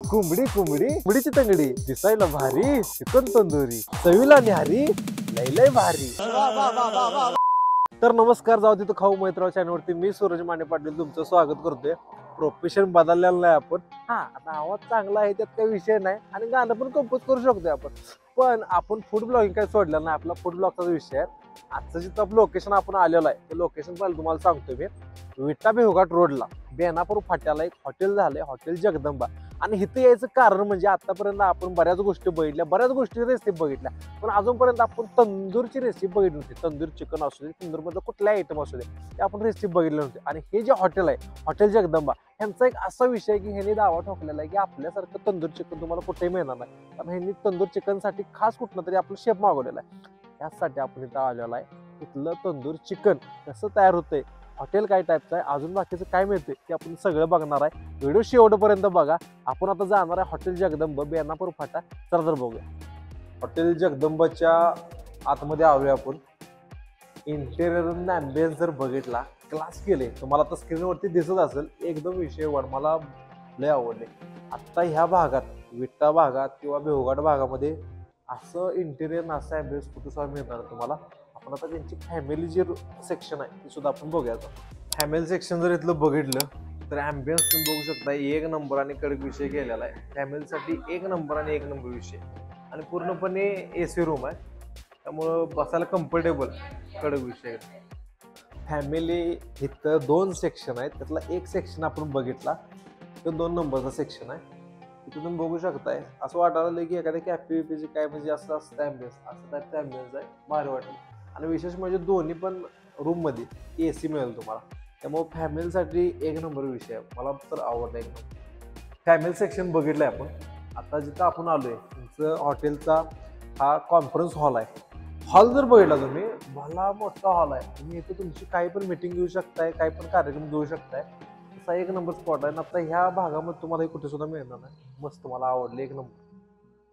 कोंबडी कोंबडी कोंबडीची तंगडी दिसायला भारी चिकन तंदुरी चवीला न्यारी लय लय भारी। तर नमस्कार, जाऊ तिथं खाऊ मैत्राव चॅनलवरती मी सूरज माने पाटील तुमचं स्वागत करतोय। प्रोफेशन बदललेलं नाही आपण, हा आता आवाज चांगला आहे त्यात काही विषय नाही आणि गाणं पण कंपोज करू शकतोय आपण, पण आपण फूड ब्लॉगिंग काय सोडलेलं नाही। आपला फूड ब्लॉगचा विषय आहे। आजचं जिथं आपलं लोकेशन आपण आलेलो आहे ते लोकेशन पहिलं तुम्हाला सांगतोय मी। विटा बेहुघाट रोडला बेनापूर फाट्याला एक हॉटेल झालंय, हॉटेल जगदंबा। आणि इथे यायचं कारण म्हणजे आतापर्यंत आपण बऱ्याच गोष्टी बघितल्या, बऱ्याच गोष्टी रेसिपी बघितल्या, पण अजूनपर्यंत आपण तंदूरची रेसिपी बघितली नव्हती। तंदूर चिकन असू दे, तंदूर मधलं कुठलाही आयटम असू दे, ते आपण रेसिपी बघितली नव्हती। आणि हे जे हॉटेल आहे हॉटेल जगदंबा, यांचा एक असा विषय आहे की ह्यांनी दावा ठोकलेला आहे की आपल्यासारखं तंदूर चिकन तुम्हाला कुठेही मिळणार नाही। कारण ह्यांनी तंदूर चिकनसाठी खास कुठलं तरी आपलं शेफ मागवलेला आहे। त्यासाठी आपण इथं आलेलो आहे। इथलं तंदूर चिकन कसं तयार होतंय, हॉटेल काय टाईपचं आहे, अजून बाकीचं काय मिळते ते आपण सगळं बघणार आहे। व्हिडिओ शेवटपर्यंत बघा। आपण आता जाणार आहे हॉटेल जगदंबा बेनापूर फाटा। चला तर बघूया। हॉटेल जगदंबाच्या आतमध्ये आलोय आपण। इंटेरियर आणि ॲम्बियन्स जर बघितला क्लास केले तुम्हाला आता स्क्रीनवरती दिसत असेल, एकदम विषय वन मला लय आवडले। आता ह्या भागात विटा भागात किंवा बेहुघाट भागामध्ये असं इंटेरियर असं ॲम्बियन्स कुठं सुद्धा मिळणार तुम्हाला। आपण आता त्यांची फॅमिली जे सेक्शन आहे ते सुद्धा आपण बघूया। फॅमिली सेक्शन जर इथलं बघितलं तर ॲम्बियन्स तुम्ही बघू शकता, एक नंबर आणि कडक विषय केलेला आहे। फॅमिलीसाठी एक नंबर आणि एक नंबर विषय, आणि पूर्णपणे AC रूम आहे, त्यामुळं बसायला कम्फर्टेबल कडक विषय। फॅमिली इथं 2 सेक्शन आहेत, त्यातला एक सेक्शन आपण बघितला तो 2 नंबरचा सेक्शन आहे। इथं तुम्ही बघू शकताय, असं वाटायला की एखाद्या कॅफे बिफेचे काय म्हणजे असं असतं ॲम्बियन्स, असं टाईपचं ॲम्बियन्स आहे, भारी वाटेल। आणि विशेष म्हणजे दोन्ही पण रूम मध्ये AC मिळेल तुम्हाला, त्यामुळे फॅमिलीसाठी एक नंबर विषय आहे। मला तर आवडला एकदम। फॅमिली सेक्शन बघितलंय आपण। आता जिथं आपण आलोय तुमचं हॉटेलचा हा कॉन्फरन्स हॉल आहे। हॉल जर बघितला तुम्ही, भला मोठा हॉल आहे। तुम्ही इथं तुमची काही पण मीटिंग घेऊ शकताय, काही पण कार्यक्रम घेऊ शकताय, असा एक नंबर स्पॉट आहे। आता ह्या भागामध्ये तुम्हाला हे कुठे सुद्धा मिळणार नाही। मस्त, मला आवडले एक नंबर।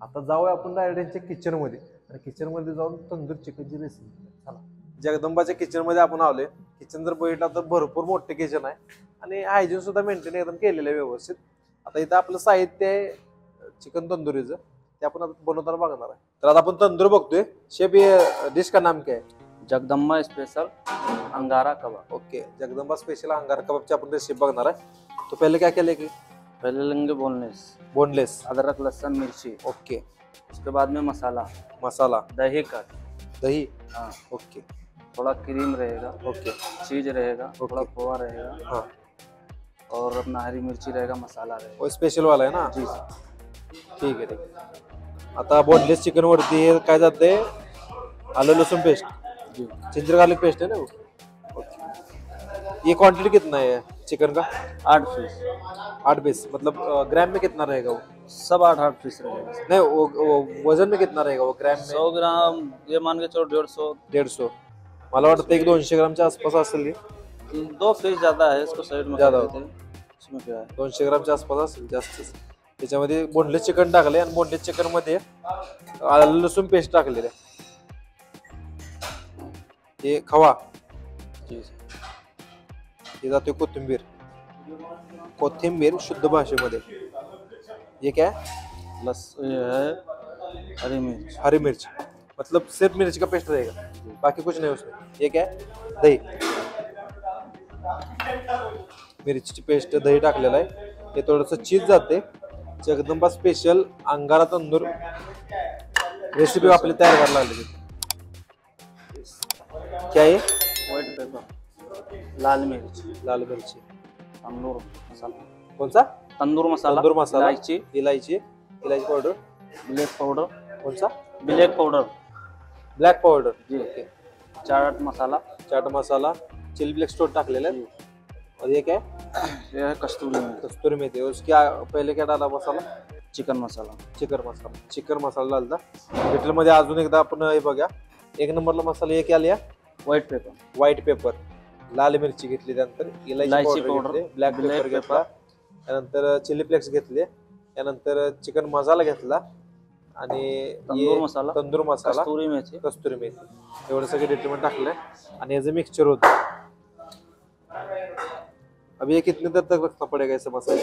आता जाऊया आपण डायरेक्ट यांच्या किचन मध्ये, आणि किचन मध्ये जाऊन तंदूर चिकनची रेसिपी। चला, जगदंबाच्या किचन मध्ये आपण आलोय। किचन जर बघितलं तर भरपूर मोठे किचन आहे, आणि हायजीन सुद्धा मेंटेन एकदम केलेलं आहे व्यवस्थित। आता इथं आपलं साहित्य आहे चिकन तंदुरीचं, ते आपण आता बनवताना बघणार आहे। तर आता आपण तंदूर बघतोय। शेफ, ये डिश का नाम क्या है? जगदंबा स्पेशल अंगारा कबाब। ओके, जगदंबा स्पेशल अंगारा कबाबची आपण रेसिपी बघणार आहे। तो पहले क्या क्या लेंगे? पहले लेंगे बोनलेस, बोनलेस, अदरक लहसुन मिर्ची। ओके। उसके बाद में मसाला, मसाला, दही का, दही, हाँ, ओके थोड़ा क्रीम रहेगा, ओके चीज रहेगा, थोड़ा ओके। खोआ रहेगा, हाँ, और अपना हरी मिर्ची रहेगा, मसाला रहेगा। वो स्पेशल वाला है ना? जी सर। ठीक आहे, ठीक आहे। आता बोनलेस चिकन वरती काय जाते? आलं लहसुन पेस्ट, जी, जिंजर गार्लिक पेस्ट है ना वो? ओके। ये क्वांटिटी कितना है चिकन का? 8 पीस, 8 पीस, मतलब ग्राम में कितना रहेगा वो? सब 8-8 पीस रहेगा। नहीं, वो वजन में कितना रहेगा वो ग्राम में? 100 ग्राम ये मान के चलो 150। 150, मला वाटतं एक 200 ग्रामच्या आसपास असेल। 2 पीस ज्यादा है, इसको साइड में ज्यादा कर देते हैं। इसमें क्या है, 200 ग्रामच्या आसपास असेल जास्त। त्याच्यामध्ये बोनलेस चिकन टाकले, आणि बोनलेस चिकन मध्ये आलं लसूण पेस्ट टाकलेले, हे खवा, जी सर। हे जाते कोथिंबीर, कोथिंबीर शुद्ध भाषेमध्ये। ये क्या है? ये है हरी मिर्च। हरी मिर्च, मतलब सिर्फ मिर्च का पेस्ट रहेगा, बाकी कुछ नहीं उसमें। ये क्या है? दही, मिरचीची पेस्ट, दही टाकलेला आहे। हे थोडंसं चीज जाते। जगदंबा स्पेशल अंगारा तंदूर रेसिपी आपली तयार करायला लागली। क्या है? व्हाइट पेपर, लाल मिर्च, लाल मिरची, तंदूर मसाला, कौन सा? तंदूर मसाला, तंदूर मसाला, इलायची, इलायची, इलायची पाउडर, ब्लैक पाउडर, कौन सा? ब्लैक पाउडर, ब्लॅक पाउडर, जी, okay. Chaat masala, chaat masala, chilli flakes तो टाकलेला है। और ये क्या है? ये है कस्तूरी मेथी, कस्तूरी मेथी। उसके पहले क्या डाला मसाला? चिकन मसाला, चिकन मसाला डालता। डिटेल मध्ये अजून एकदा आपण हे बघा। एक नंबरला मसाला, हे क्या लिया? व्हाइट पेपर, व्हाइट पेपर, लाल मिरची घेतली, त्यानंतर इलायची पावडर, ब्लॅक पेपर घेतला, त्यानंतर चिली फ्लेक्स घेतले, त्यानंतर चिकन मसाला घेतला, आणि तंदूर मसाला, कस्तूरी मेथी, एवढं सगळं डिटेल टाकलंय, आणि याचं मिक्सचर होतं। अभी ये कितने देर तक रखना पड़ेगा ऐसे मसाले?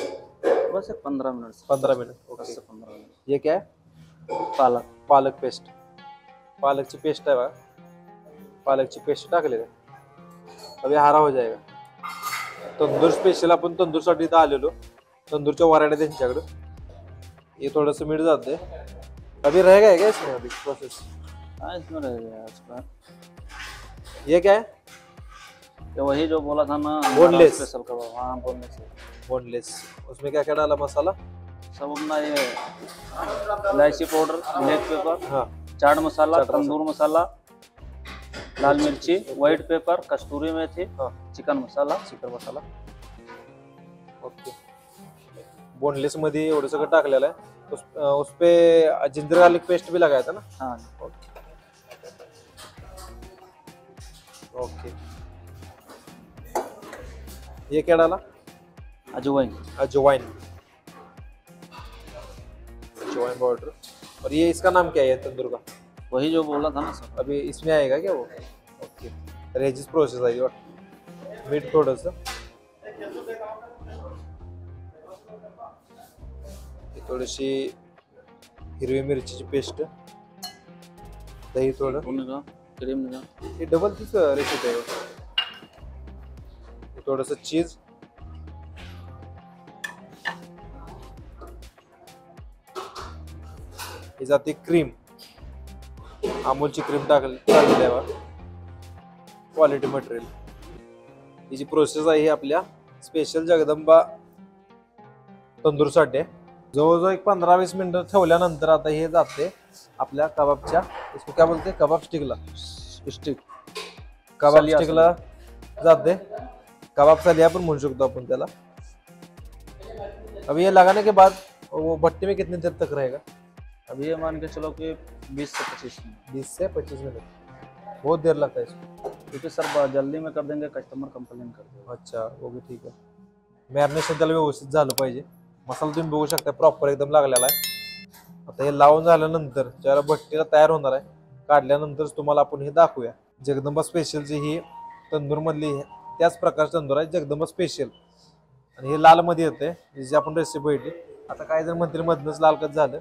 बस एक 15 मिनट से 15 मिनट. 10 ओके. से 15 मिनट. ये क्या है? पालक. पालक पेस्ट. पालकची पेस्ट आहे बघा. पालकची पेस्ट टाकली का अभी हरा हो जाएगा. तंदूर स्पेशल आपण तंदूरसाठी इथं आलेलो. तंदूरच्या वराड्या त्यांच्याकडे. ये थोडंसं मीठ जाते. अभी रहेगा क्या इसमें अभी प्रोसेस? हाँ इसमें रहेगा आज का. ये क्या है? तो वही जो बोला था ना Boneless. स्पेशल कबाब. हाँ बोनलेस है. बोनलेस. उसमें क्या क्या डाला मसाला? सब अपना ये इलायची पाउडर, ब्लैक पेपर, हाँ. चाट मसाला, चाट मसाला. तंदूर मसाला, लाल मिर्ची, व्हाइट पेपर, कस्तूरी मेथी, हाँ. चिकन मसाला. चिकन मसाला. ओके. बोनलेस मध्ये एवढं सगळं टाकलेलं आहे. उस पे जिंजर गार्लिक पेस्ट भी लगाया था ना? हाँ ओके. ये क्या डाला? अजवाइन. अजवाइन. अजवाइन पाउडर. और ये इसका नाम क्या है तंदूर का? वही जो बोला था ना सर. अभी इसमें आएगा क्या वो? ओके. तर ह्याचीच प्रोसेस आहे वाटतं. मीठ थोडस. थोडीशी हिरवी मिरचीची पेस्ट. दही थोडं. क्रीम निकाल. हे डबल तीच रेसिपी आहे. थोडस चीज. ही जाते क्रीम. अमूलची क्रीम टाकलेली आहे. Quality material. ही जी प्रोसेस आहे ही आपल्या स्पेशल जगदंबा तंदूरसाठी आहे. जवळजवळ एक 15-20 मिनिटं ठेवल्यानंतर आता हे जाते आपल्या कबाबच्या इसको क्या बोलते कबाब स्टिकला. स्टिक. कबाब सलिया. स्टिकला जाते. कबाब सलिया पण म्हणू शकतो आपण त्याला. अभी ये लगाने के बाद वो भट्टी में कितनी देर तक रहेगा? अभी ये मान के चलो कि 20 से 25 मिनट. 20 से 25 मिनट. बहुत देर लगता है इसको. क्योंकि सर जल्दी में कर देंगे, कस्टमर कंप्लेन कर देगा. अच्छा वो भी ठीक आहे. मॅरिनेशन त्याला व्यवस्थित झालं पाहिजे. मसाला तुम्ही बघू शकता प्रॉपर एकदम लागलेला आहे. आता हे लावून झाल्यानंतर ज्याला भट्टीला तयार होणार आहे काढल्यानंतर तुम्हाला आपण हे दाखवूया. जगदंबा स्पेशलची ही तंदूर मधली त्याच प्रकारची तंदूर आहे जगदंबा स्पेशल. आणि हे लाल मध्ये येते जी आपण रेसिपी बघितली. आता काही जण म्हणतील मधनच लाल कच झालं.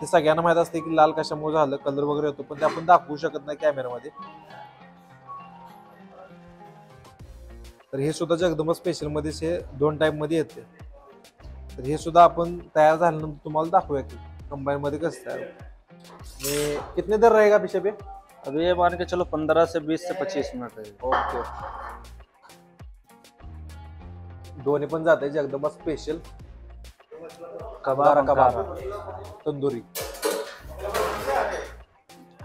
ते सगळ्यांना माहित असते की लाल कशामुळे झालं कलर वगैरे होतो पण ते आपण दाखवू शकत नाही कॅमेरामध्ये. तर हे सुद्धा जगदंबा स्पेशल मध्ये हे 2 टाइप मध्ये येते. तर हे सुद्धा आपण तयार झाल्यानंतर तुम्हाला दाखवूया की कंबाईन मध्ये कसं आहे. कितने देर रहेगा पीछे पे? अभी ये मान के चलो 15 से 20 से 25 मिनट रहेगा. ओके. दोन्ही पण जाते जगदंबा स्पेशल कबाब कबाब तंदुरी.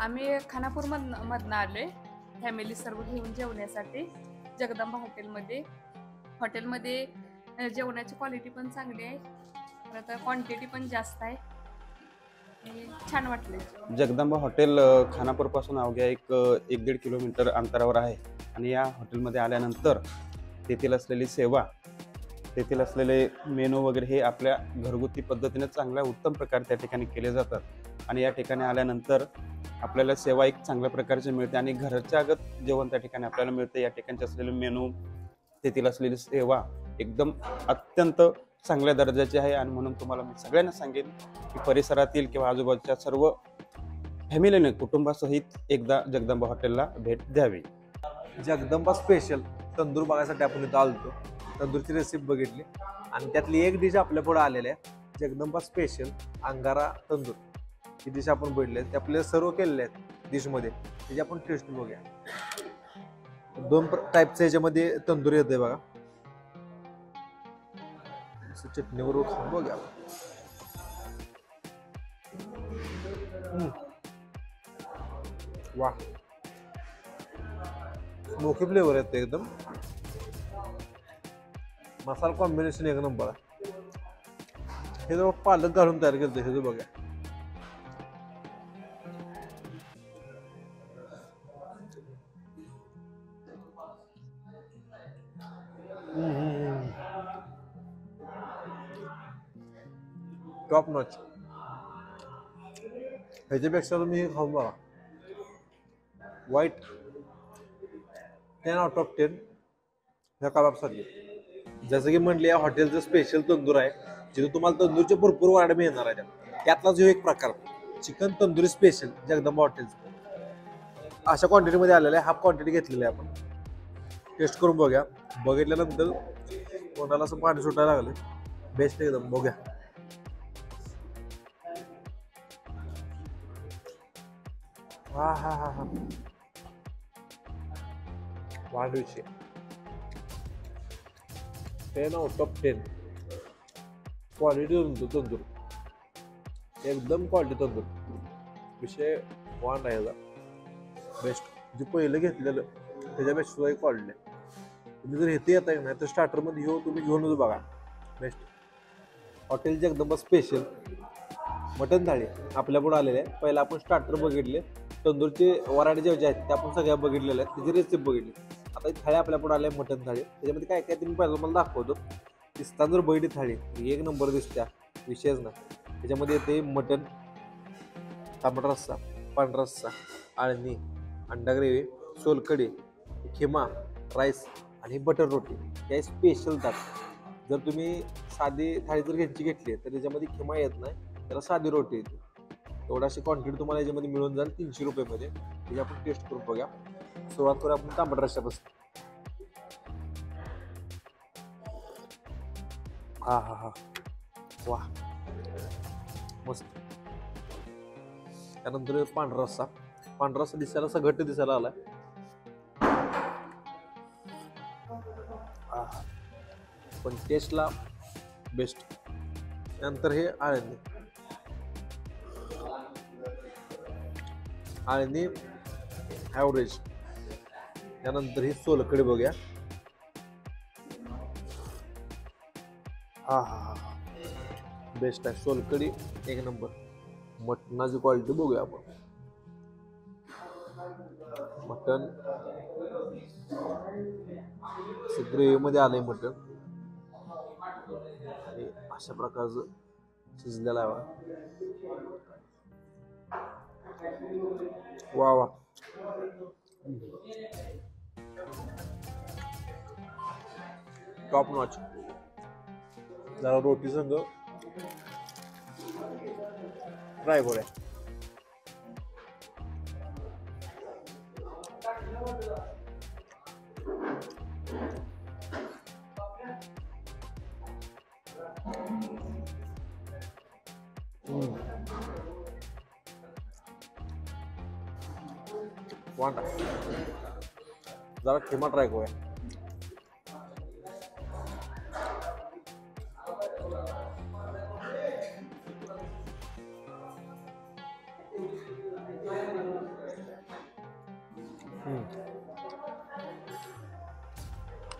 आम्ही खानापूर मधनं आलोय फॅमिली सर्व घेऊन जेवण्यासाठी जगदंबा हॉटेलमध्ये जेवणाची क्वालिटी पण चांगली आहे. परत क्वांटिटी पण जास्त आहे. छान वाटले. जगदंबा हॉटेल खानापूरपासून अवघ्या 1-1.5 किलोमीटर अंतरावर आहे. आणि या हॉटेलमध्ये आल्यानंतर तेथील असलेली सेवा, तेथील असलेले मेनू वगैरे हे आपल्या घरगुती पद्धतीने चांगल्या उत्तम प्रकारे त्या ठिकाणी केले जातात. आणि या ठिकाणी आल्यानंतर आपल्याला सेवा एक चांगल्या प्रकारची मिळते आणि घरच्या आगत जेवण त्या ठिकाणी आपल्याला मिळते. या ठिकाणचे असलेले मेनू, तेथील असलेली सेवा एकदम अत्यंत चांगल्या दर्जाची आहे. आणि म्हणून तुम्हाला मी सगळ्यांना सांगेन की परिसरातील किंवा आजूबाजूच्या सर्व फॅमिलीने कुटुंबासहित एकदा जगदंबा हॉटेलला भेट द्यावी. जगदंबा स्पेशल तंदूर बघायसाठी आपण इथं आलतो. तंदूरची रेसिपी बघितली आणि त्यातली एक डिश आपल्या पुढे आलेली आहे जगदंबा स्पेशल अंगारा तंदूर. ही डिश आपण बघितली आहे. ते आपल्याला सर्व केलेले आहेत डिशमध्ये. त्याची आपण टेस्ट बघूया. 2 टाईपचे याच्यामध्ये तंदूर येते बघा. चटणीवर खाऊन बघूया. वा स्मोकी फ्लेवर येते एकदम. मसाला कॉम्बिनेशन एक नंबर आहे. हे जर पालक घालून तयार केलं हे बघा. Top notch. ह्याच्यापेक्षा तुम्ही हे खाऊन बघा. व्हाईट 10 आउट ऑफ 10 ह्या कबाबसाठी. जसं की म्हटले या हॉटेलचं स्पेशल तंदूर आहे जिथे तुम्हाला तंदूरचे भरपूर वाढ मिळणार आहे त्यातलाच जो एक प्रकार चिकन तंदुरी स्पेशल जगदंबा हॉटेलचं अशा क्वांटिटीमध्ये आलेलं आहे. हाफ क्वांटिटी घेतलेली आहे आपण. टेस्ट करून बघूया. बघितल्यानंतर कोणाला असं पाणी सुटायला लागलं. बेस्ट एकदम. बघूया. हा हा हा हा 10 आउट ऑफ 10 क्वालिटी तंदूर एकदम क्वालिटी तंदूर विषय वांड आहे. बेस्ट जे पहिलं घेतलेलं त्याच्यापेक्षा सुद्धा एक क्वालिटी आहे. तुम्ही जर इथे येताय नाही तर स्टार्टरमध्ये तुम्ही घेऊनच बघा. Best hotel Jagdamba special mutton थाळी आपल्या पुढे आलेले आहे. पहिला आपण स्टार्टर बघितले, तंदूरचे वराडे जे आहेत त्या आपण सगळ्या बघितलेल्या आहेत, त्याची रेसिपी बघितली. आता ही थाळी आपल्या पुढे आली आहे मटन थाळी. त्याच्यामध्ये काय काय तुम्ही पहिला मला दाखवतो. दिसताना जर बघितली थाळी एक नंबर दिसत्या, विषयच नाही. त्याच्यामध्ये येते मटन, टमाटर रस्सा, पांढरा रस्सा, आळणी, अंडा ग्रेव्ही, सोलकढी, खिमा, राईस आणि बटर रोटी. हे स्पेशल ताट. जर तुम्ही साधी थाळी जर घेतली तर त्याच्यामध्ये खिमा येत नाही, त्याला साधी रोटी येते. एवढा अशी क्वांटिटी तुम्हाला याच्यामध्ये मिळून जाईल 300 रुपयेमध्ये. त्याची आपण टेस्ट करून बघूया. सुरुवात करूया आपण तांबट रस्स्यापासून. हा हा हा वा मस्त. त्यानंतर पांढरा रस्सा. पांढरा रस्सा दिसायला असा घट्ट दिसायला आलाय. पण टेस्टला बेस्ट. त्यानंतर हे आळणी. आळणी ॲव्हरेज. त्यानंतर ही सोलकढी बघूया. हा हा हा बेस्ट आहे. सोलकढी एक नंबर. मटणाची क्वालिटी बघूया आपण. मटण ग्रेव्हीमध्ये आलंय मटण आणि अशा प्रकारचं शिजलेलं आहे. वा वा टॉप नॉच. जरा रोटी संग ट्राय करूया. वाटा जरा खिमा ट्राय करूया.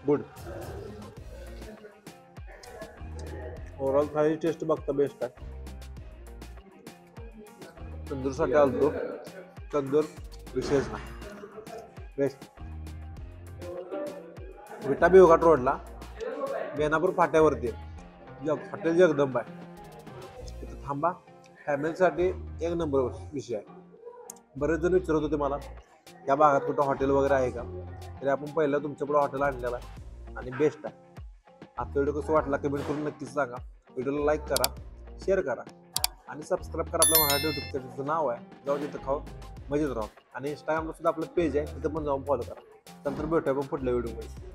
गुड. ओव्हरऑल थाळी टेस्ट बघता बेस्ट आहे. तंदूरसाठी आलतो. तंदूर विशेष नाही. बेस्ट. विटा बिवघाट रोडला बेनापूर फाट्यावरती हॉटेल जगदंबा आहे. तिथं थांबा. फॅमिलीसाठी एक नंबर विषय आहे. बरेच जण विचारत होते मला या भागात कुठं हॉटेल वगैरे आहे का, तरी आपण पहिलं तुमच्यापुढे हॉटेल आणलेलं आहे आणि बेस्ट आहे. आजचा व्हिडिओ कसं वाटला कमेंट करून नक्कीच सांगा. व्हिडिओला लाईक करा, शेअर करा आणि सबस्क्राईब करा. आपल्या मराठी यूट्यूब चॅनलचं नाव आहे जाऊ तिथं खाऊ मजेत राहू. आणि इंस्टाग्रामला सुद्धा आपलं पेज आहे, तिथं पण जाऊन फॉलो करा. नंतर भेटूया पण पुढल्या व्हिडिओमध्ये.